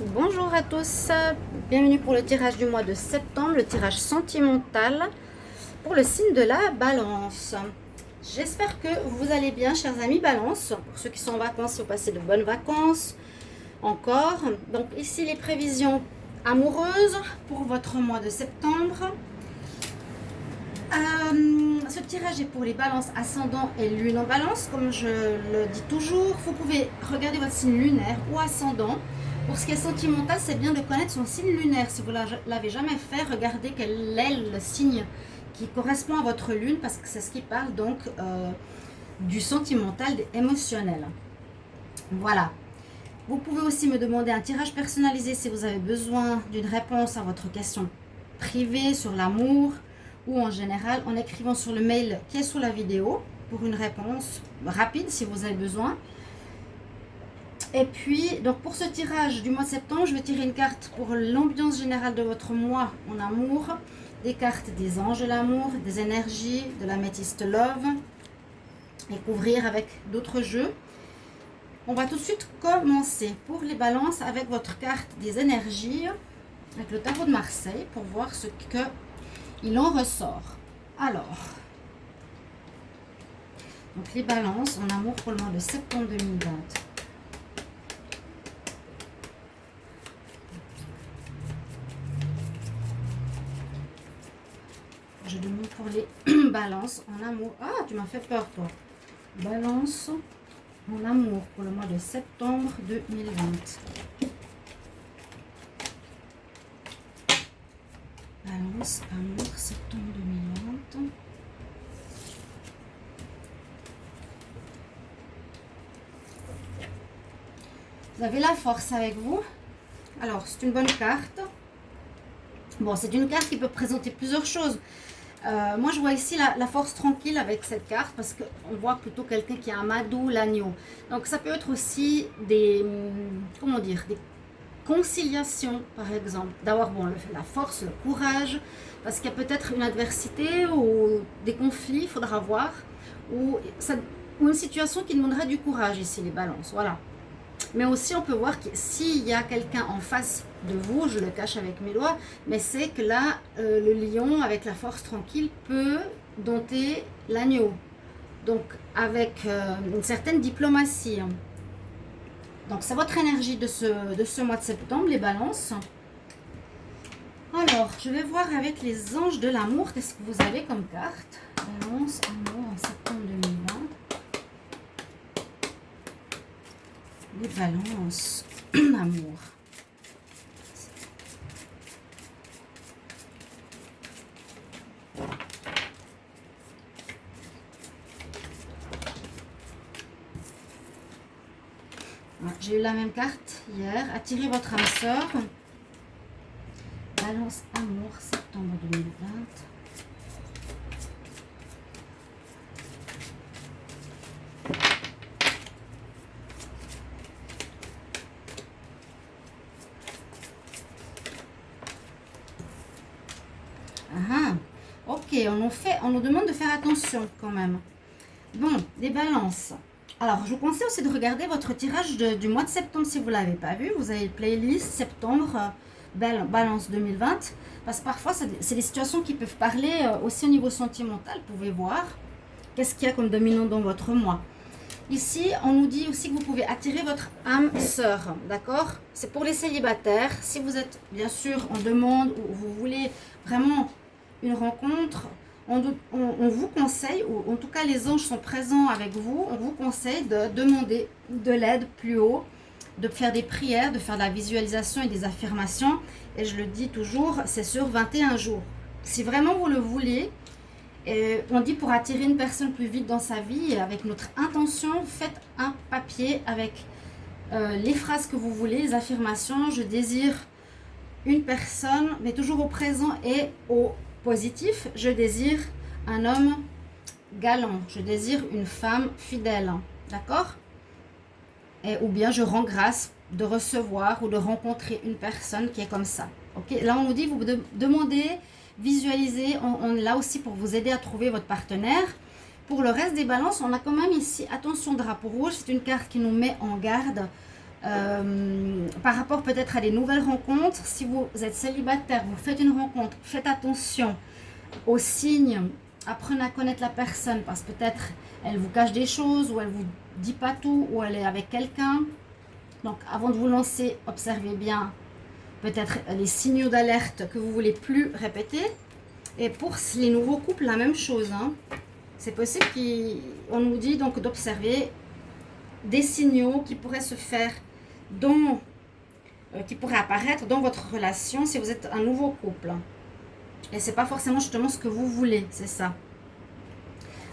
Bonjour à tous, bienvenue pour le tirage du mois de septembre, le tirage sentimental pour le signe de la balance. J'espère que vous allez bien, chers amis balance. Pour ceux qui sont en vacances, vous passez de bonnes vacances encore. Donc ici les prévisions amoureuses pour votre mois de septembre. Ce tirage est pour les balances ascendant et lune en balance, comme je le dis toujours. Vous pouvez regarder votre signe lunaire ou ascendant. Pour ce qui est sentimental, c'est bien de connaître son signe lunaire. Si vous ne l'avez jamais fait, regardez quel est le signe qui correspond à votre lune, parce que c'est ce qui parle donc du sentimental, émotionnel. Voilà. Vous pouvez aussi me demander un tirage personnalisé si vous avez besoin d'une réponse à votre question privée sur l'amour, ou en général en écrivant sur le mail qui est sous la vidéo pour une réponse rapide si vous avez besoin. Et puis, donc pour ce tirage du mois de septembre, je vais tirer une carte pour l'ambiance générale de votre mois en amour, des cartes des anges de l'amour, des énergies, de la métiste love, et couvrir avec d'autres jeux. On va tout de suite commencer pour les balances avec votre carte des énergies, avec le tarot de Marseille, pour voir ce qu'il en ressort. Alors, donc les balances en amour pour le mois de septembre 2020. Je demande pour les balances en amour. Ah, tu m'as fait peur, toi. Balance en amour pour le mois de septembre 2020. Balance, amour, septembre 2020. Vous avez la force avec vous. Alors, c'est une bonne carte. Bon, c'est une carte qui peut présenter plusieurs choses. Moi, je vois ici la force tranquille avec cette carte, parce qu'on voit plutôt quelqu'un qui a un madou, l'agneau. Donc, ça peut être aussi des, comment dire, des conciliations, par exemple. D'avoir la force, le courage, parce qu'il y a peut-être une adversité ou des conflits, il faudra voir, ou une situation qui demanderait du courage ici, les balances. Voilà. Mais aussi, on peut voir que s'il y a quelqu'un en face de vous, je le cache avec mes doigts, mais c'est que là, le lion, avec la force tranquille, peut dompter l'agneau. Donc, avec une certaine diplomatie. Donc, c'est votre énergie de ce mois de septembre, les balances. Alors, je vais voir avec les anges de l'amour, qu'est-ce que vous avez comme carte. Balance, amour, en septembre 2020. Les balances, amour. J'ai eu la même carte hier. Attirez votre âme sœur. Balance, amour, septembre 2020. Ok, on nous demande de faire attention quand même. Bon, les balances. Alors, je vous conseille aussi de regarder votre tirage du mois de septembre si vous ne l'avez pas vu. Vous avez une playlist septembre, balance 2020. Parce que parfois, c'est des situations qui peuvent parler aussi au niveau sentimental. Vous pouvez voir qu'est-ce qu'il y a comme dominant dans votre mois. Ici, on nous dit aussi que vous pouvez attirer votre âme sœur, d'accord? C'est pour les célibataires. Si vous êtes bien sûr en demande ou vous voulez vraiment une rencontre, on vous conseille, ou en tout cas les anges sont présents avec vous, on vous conseille de demander de l'aide plus haut, de faire des prières, de faire de la visualisation et des affirmations. Et je le dis toujours, c'est sur 21 jours. Si vraiment vous le voulez, on dit pour attirer une personne plus vite dans sa vie, avec notre intention, faites un papier avec les phrases que vous voulez, les affirmations. Je désire une personne, mais toujours au présent et au positif. Je désire un homme galant. Je désire une femme fidèle. D'accord? Ou bien je rends grâce de recevoir ou de rencontrer une personne qui est comme ça. Ok? Là, on nous dit, vous demandez, visualisez. On est là aussi pour vous aider à trouver votre partenaire. Pour le reste des balances, on a quand même ici, attention, drapeau rouge. C'est une carte qui nous met en garde Par rapport peut-être à des nouvelles rencontres. Si vous êtes célibataire, vous faites une rencontre, faites attention aux signes. Apprenez à connaître la personne parce que peut-être elle vous cache des choses ou elle vous dit pas tout ou elle est avec quelqu'un. Donc avant de vous lancer, observez bien peut-être les signaux d'alerte que vous voulez plus répéter. Et pour les nouveaux couples, la même chose. Hein. C'est possible qu'on nous dit donc d'observer des signaux qui pourraient se faire qui pourraient apparaître dans votre relation si vous êtes un nouveau couple. Et c'est pas forcément justement ce que vous voulez, c'est ça.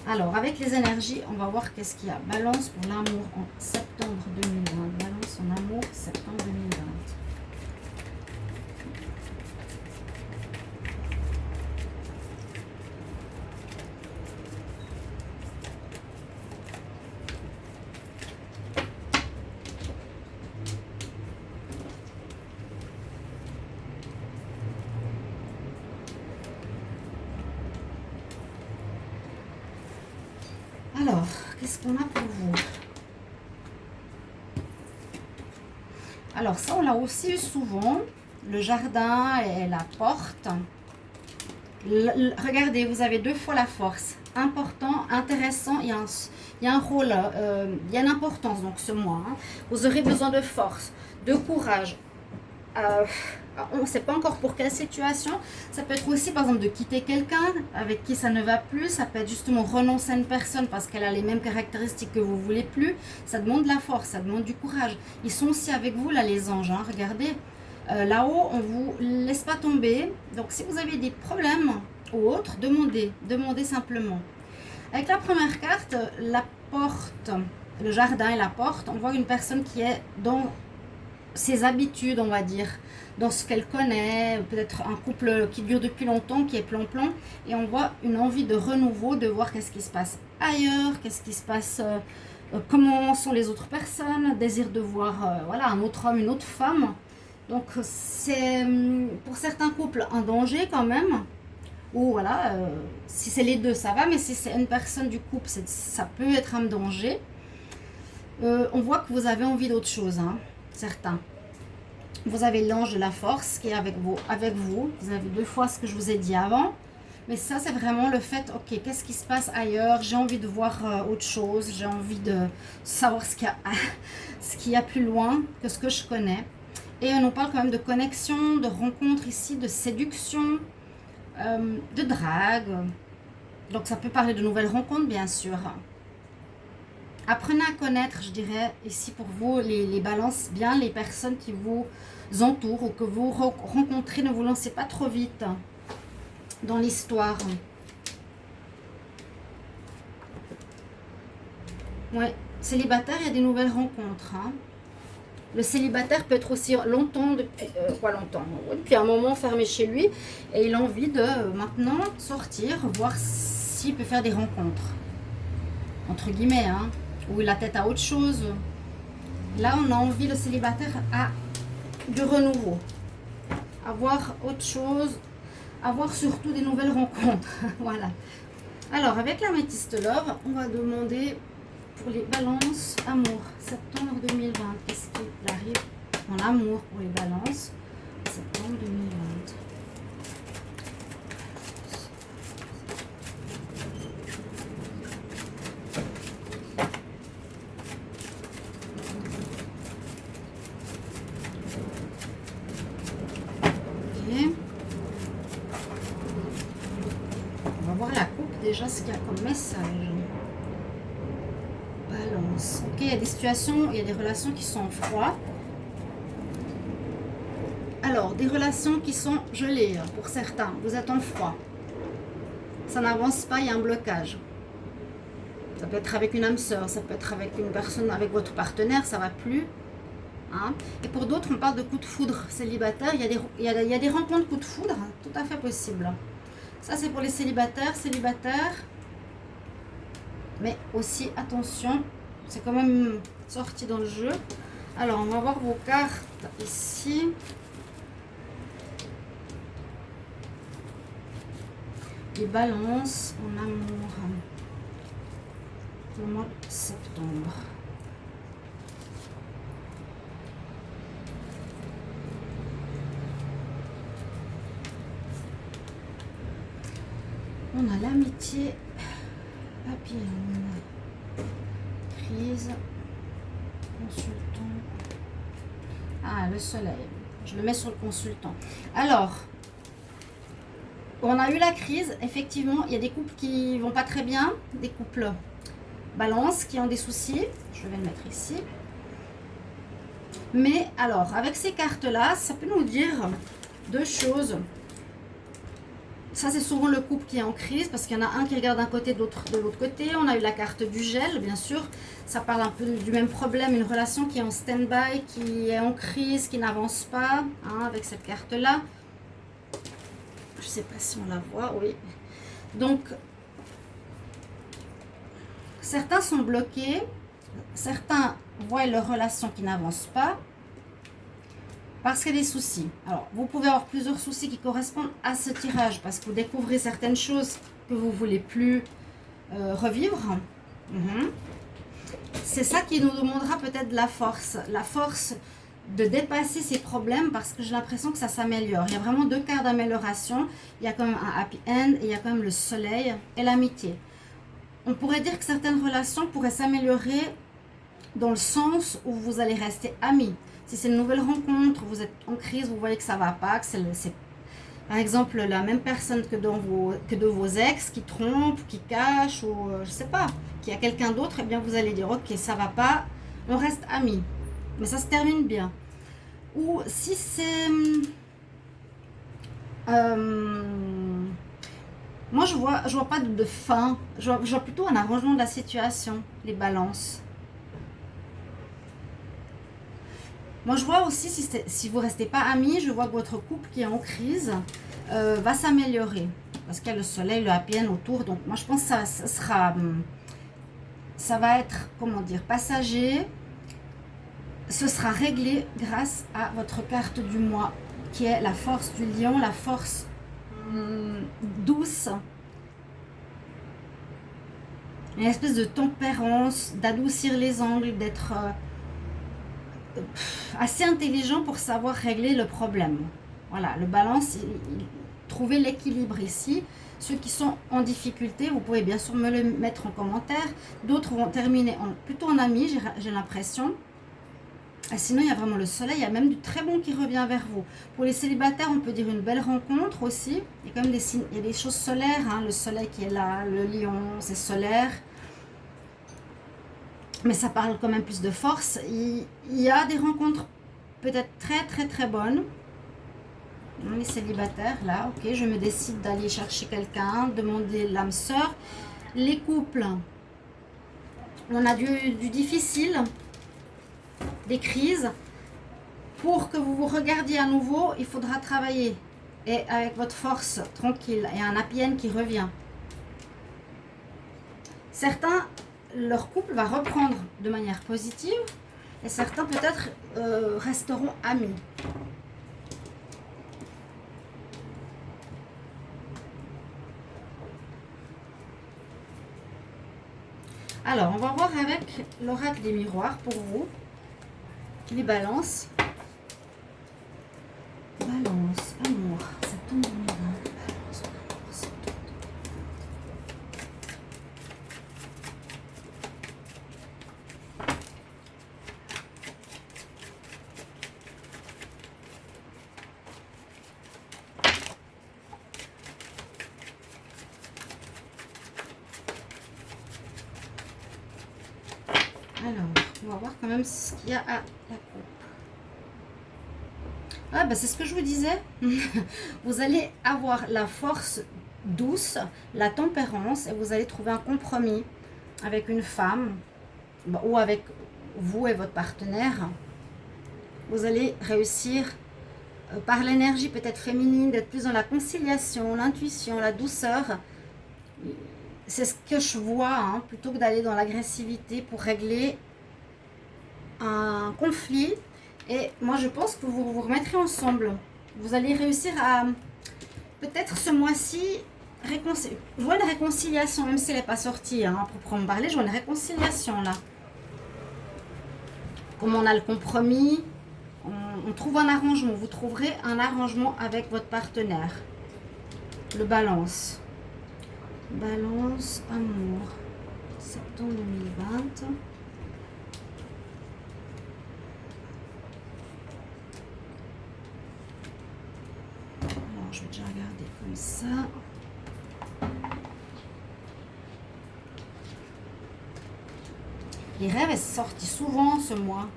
Alors, avec les énergies, on va voir qu'est-ce qu'il y a. Balance pour l'amour en septembre 2020. Balance en amour, septembre 2020. Alors, qu'est-ce qu'on a pour vous? Alors ça, on l'a aussi eu souvent. Le jardin et la porte. Regardez, vous avez 2 fois la force. Important, intéressant, il y a un rôle, il y a une importance donc ce mois. Hein. Vous aurez besoin de force, de courage. On ne sait pas encore pour quelle situation. Ça peut être aussi par exemple de quitter quelqu'un avec qui ça ne va plus. Ça peut être justement renoncer à une personne parce qu'elle a les mêmes caractéristiques que vous ne voulez plus. Ça demande de la force, ça demande du courage. Ils sont aussi avec vous là les anges. Hein. Regardez, là-haut on ne vous laisse pas tomber. Donc si vous avez des problèmes ou autres, demandez simplement. Avec la première carte, la porte, le jardin et la porte, on voit une personne qui est dans ses habitudes, on va dire, dans ce qu'elle connaît, peut-être un couple qui dure depuis longtemps, qui est plan-plan, et on voit une envie de renouveau, de voir qu'est-ce qui se passe ailleurs, qu'est-ce qui se passe, comment sont les autres personnes, désir de voir voilà, un autre homme, une autre femme. Donc c'est pour certains couples un danger quand même, ou voilà, si c'est les deux ça va, mais si c'est une personne du couple, ça peut être un danger. On voit que vous avez envie d'autre chose, hein. Certains. Vous avez l'ange de la force qui est avec vous. Vous avez 2 fois ce que je vous ai dit avant. Mais ça, c'est vraiment le fait, ok, qu'est-ce qui se passe ailleurs? J'ai envie de voir autre chose. J'ai envie de savoir ce qu'il y a plus loin que ce que je connais. Et on nous parle quand même de connexion, de rencontre ici, de séduction, de drague. Donc ça peut parler de nouvelles rencontres, bien sûr. Apprenez à connaître, je dirais, ici pour vous, les balances, bien les personnes qui vous entourent ou que vous rencontrez. Ne vous lancez pas trop vite dans l'histoire. Ouais, célibataire, il y a des nouvelles rencontres. Hein. Le célibataire peut être aussi longtemps, depuis un moment fermé chez lui. Et il a envie de maintenant sortir, voir s'il peut faire des rencontres. Entre guillemets, hein. Ou il a tête à autre chose. Là, on a envie, le célibataire, à du renouveau. Avoir autre chose. Avoir surtout des nouvelles rencontres. Voilà. Alors, avec l'améthyste love, on va demander pour les balances amour. Septembre 2020. Qu'est-ce qui arrive en amour pour les balances? Septembre 2020. Déjà ce qu'il y a comme message. Balance. Ok, il y a des situations, il y a des relations qui sont en froid. Alors, des relations qui sont gelées pour certains. Vous êtes en froid. Ça n'avance pas, il y a un blocage. Ça peut être avec une âme sœur, ça peut être avec une personne, avec votre partenaire, ça va plus. Hein. Et pour d'autres, on parle de coup de foudre célibataire. Il y a des rencontres coup de foudre, tout à fait possible. Ça, c'est pour les célibataires. Mais aussi, attention, c'est quand même sorti dans le jeu. Alors, on va voir vos cartes ici. Les balances en amour. Le mois de septembre. On a l'amitié, papillon, crise, consultant. Ah, le soleil. Je le mets sur le consultant. Alors, on a eu la crise. Effectivement, il y a des couples qui vont pas très bien. Des couples balance qui ont des soucis. Je vais le mettre ici. Mais alors, avec ces cartes-là, ça peut nous dire deux choses. Ça, c'est souvent le couple qui est en crise parce qu'il y en a un qui regarde d'un côté, d'autre de l'autre côté. On a eu la carte du gel, bien sûr. Ça parle un peu du même problème, une relation qui est en stand-by, qui est en crise, qui n'avance pas, hein, avec cette carte-là. Je ne sais pas si on la voit, oui. Donc, certains sont bloqués, certains voient leur relation qui n'avance pas. Parce qu'il y a des soucis. Alors, vous pouvez avoir plusieurs soucis qui correspondent à ce tirage parce que vous découvrez certaines choses que vous ne voulez plus revivre. C'est ça qui nous demandera peut-être de la force. La force de dépasser ces problèmes parce que j'ai l'impression que ça s'améliore. Il y a vraiment deux quarts d'amélioration. Il y a quand même un happy end et il y a quand même le soleil et l'amitié. On pourrait dire que certaines relations pourraient s'améliorer dans le sens où vous allez rester amis. Si c'est une nouvelle rencontre, vous êtes en crise, vous voyez que ça ne va pas, que c'est par exemple la même personne que de vos ex qui trompe, qui cache, ou je ne sais pas, qu'il y a quelqu'un d'autre, eh bien vous allez dire ok, ça ne va pas, on reste amis. Mais ça se termine bien. Ou si c'est... moi je vois pas de fin, je vois plutôt un arrangement de la situation, les balances. Moi, je vois aussi, si vous ne restez pas amis, je vois que votre couple qui est en crise va s'améliorer. Parce qu'il y a le soleil, le happy end autour. Donc, moi, je pense que ça va être, comment dire, passager. Ce sera réglé grâce à votre carte du mois, qui est la force du lion, la force douce. Une espèce de tempérance, d'adoucir les angles, d'être... assez intelligent pour savoir régler le problème. Voilà, le balance, trouver l'équilibre ici. Ceux qui sont en difficulté, vous pouvez bien sûr me le mettre en commentaire. D'autres vont terminer plutôt en amis, j'ai l'impression. Sinon, il y a vraiment le soleil, il y a même du très bon qui revient vers vous. Pour les célibataires, on peut dire une belle rencontre aussi. Il y a quand même des signes, il y a des choses solaires, hein, le soleil qui est là, le lion, c'est solaire. Mais ça parle quand même plus de force. Il y a des rencontres peut-être très bonnes. Les célibataires, là, ok, je me décide d'aller chercher quelqu'un, demander l'âme sœur. Les couples, on a du difficile, des crises. Pour que vous vous regardiez à nouveau, il faudra travailler. Et avec votre force tranquille, et un happy end qui revient. Certains... leur couple va reprendre de manière positive et certains peut-être resteront amis. Alors, on va voir avec l'oracle des miroirs pour vous. Les balances. Balance, amour, ça tombe en miroir. Balance, amour, ça tombe. Alors, on va voir quand même ce qu'il y a à la coupe. Ah, bah c'est ce que je vous disais. Vous allez avoir la force douce, la tempérance, et vous allez trouver un compromis avec une femme ou avec vous et votre partenaire. Vous allez réussir par l'énergie peut-être féminine, d'être plus dans la conciliation, l'intuition, la douceur. C'est ce que je vois, hein, plutôt que d'aller dans l'agressivité pour régler un conflit. Et moi, je pense que vous vous remettrez ensemble. Vous allez réussir à, peut-être ce mois-ci, réconcilier. Je vois une réconciliation, même si elle n'est pas sortie, hein, à proprement parler. Je vois une réconciliation, là. Comme on a le compromis, on trouve un arrangement. Vous trouverez un arrangement avec votre partenaire. Le balance. Balance, amour, septembre 2020. Alors, je vais déjà regarder comme ça. Les rêves, elles sortent souvent ce mois.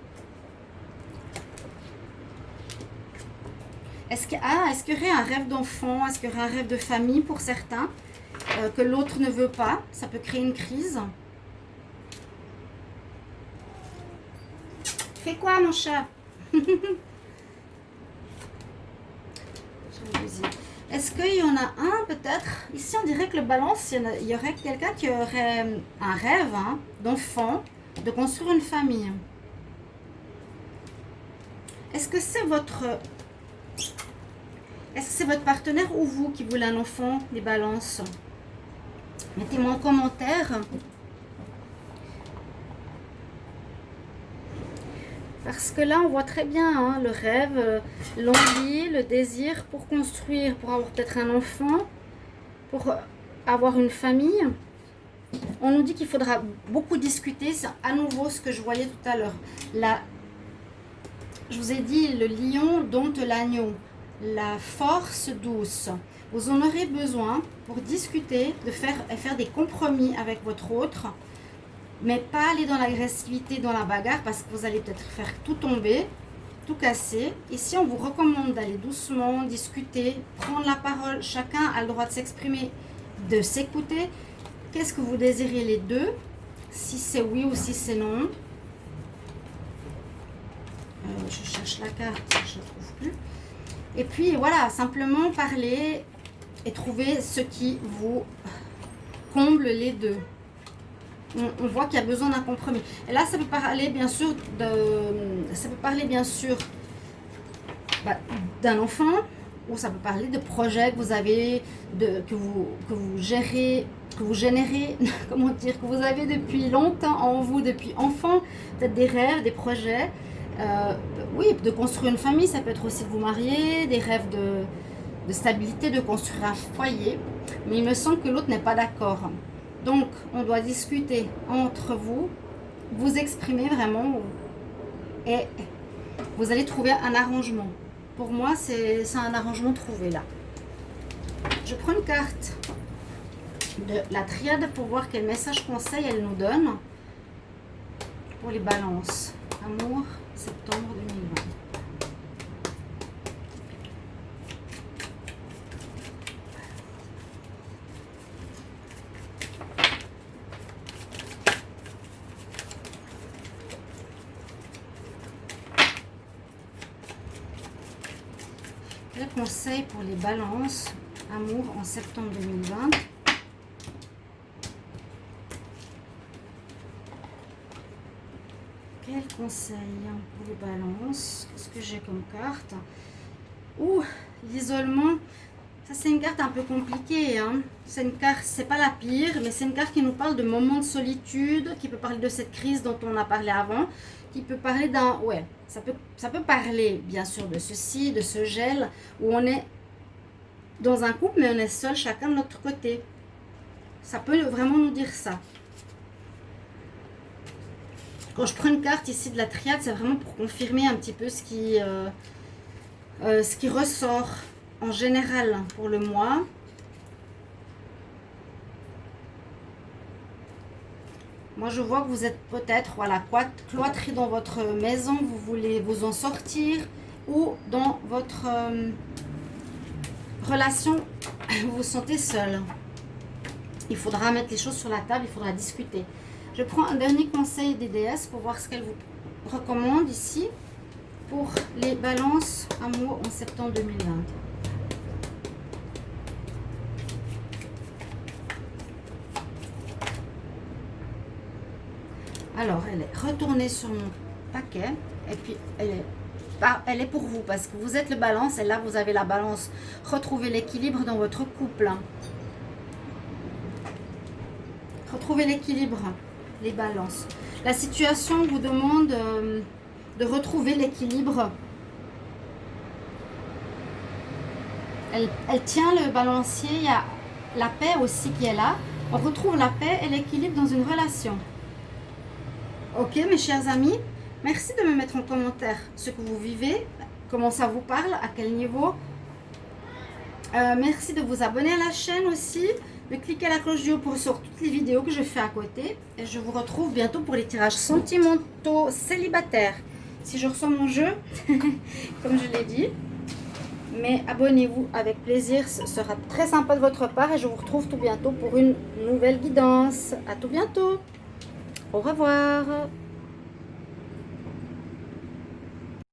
Est-ce qu'il y aurait un rêve d'enfant? Est-ce qu'il y aurait un rêve de famille pour certains que l'autre ne veut pas? Ça peut créer une crise. Fais quoi, mon chat? Est-ce qu'il y en a un peut-être? Ici, on dirait que le balance, il y aurait quelqu'un qui aurait un rêve d'enfant, de construire une famille. Est-ce que c'est votre partenaire ou vous qui voulez un enfant, les balances? Mettez-moi en commentaire. Parce que là, on voit très bien le rêve, l'envie, le désir pour construire, pour avoir peut-être un enfant, pour avoir une famille. On nous dit qu'il faudra beaucoup discuter. C'est à nouveau ce que je voyais tout à l'heure. Là, je vous ai dit, le lion dompte l'agneau. La force douce. Vous en aurez besoin pour discuter, de faire des compromis avec votre autre. Mais pas aller dans l'agressivité, dans la bagarre, parce que vous allez peut-être faire tout tomber, tout casser. Ici, on vous recommande d'aller doucement, discuter, prendre la parole. Chacun a le droit de s'exprimer, de s'écouter. Qu'est-ce que vous désirez les deux? Si c'est oui ou si c'est non. Je cherche la carte, je ne la trouve plus. Et puis, voilà, simplement parler et trouver ce qui vous comble les deux. On voit qu'il y a besoin d'un compromis. Et là, ça peut parler bien sûr d'un enfant, ou ça peut parler de projets que vous avez, que vous gérez, que vous générez, comment dire, que vous avez depuis longtemps en vous, depuis enfant, peut-être des rêves, des projets. Oui, de construire une famille, ça peut être aussi de vous marier, des rêves de stabilité, de construire un foyer. Mais il me semble que l'autre n'est pas d'accord. Donc, on doit discuter entre vous, vous exprimer vraiment et vous allez trouver un arrangement. Pour moi, c'est un arrangement trouvé là. Je prends une carte de la triade pour voir quel message conseil elle nous donne pour les balances. Amour, septembre 2020. Quel conseil pour les balances, amour en septembre 2020? Quel conseil pour les balances? Qu'est-ce que j'ai comme carte? Ouh, l'isolement. Ça, c'est une carte un peu compliquée. C'est une carte, c'est pas la pire, mais c'est une carte qui nous parle de moments de solitude, qui peut parler de cette crise dont on a parlé avant, qui peut parler d'un... Ouais, ça peut parler, bien sûr, de ceci, de ce gel, où on est dans un couple, mais on est seul, chacun de notre côté. Ça peut vraiment nous dire ça. Quand je prends une carte ici de la triade, c'est vraiment pour confirmer un petit peu ce qui ressort en général pour le mois. Moi, je vois que vous êtes peut-être cloîtré dans votre maison, vous voulez vous en sortir, ou dans votre relation, vous vous sentez seul. Il faudra mettre les choses sur la table, il faudra discuter. Je prends un dernier conseil des déesses pour voir ce qu'elles vous recommandent ici pour les balances amour en septembre 2020. Alors, elle est retournée sur mon paquet et puis elle est pour vous parce que vous êtes le balance et là vous avez la balance. Retrouvez l'équilibre dans votre couple. Retrouvez l'équilibre, les balances. La situation vous demande de retrouver l'équilibre. Elle tient le balancier, il y a la paix aussi qui est là. On retrouve la paix et l'équilibre dans une relation. Ok, mes chers amis, merci de me mettre en commentaire ce que vous vivez, comment ça vous parle, à quel niveau. Merci de vous abonner à la chaîne aussi, de cliquer à la cloche du haut pour sur toutes les vidéos que je fais à côté. Et je vous retrouve bientôt pour les tirages sentimentaux célibataires. Si je reçois mon jeu, comme je l'ai dit. Mais abonnez-vous avec plaisir, ce sera très sympa de votre part. Et je vous retrouve tout bientôt pour une nouvelle guidance. À tout bientôt. Au revoir.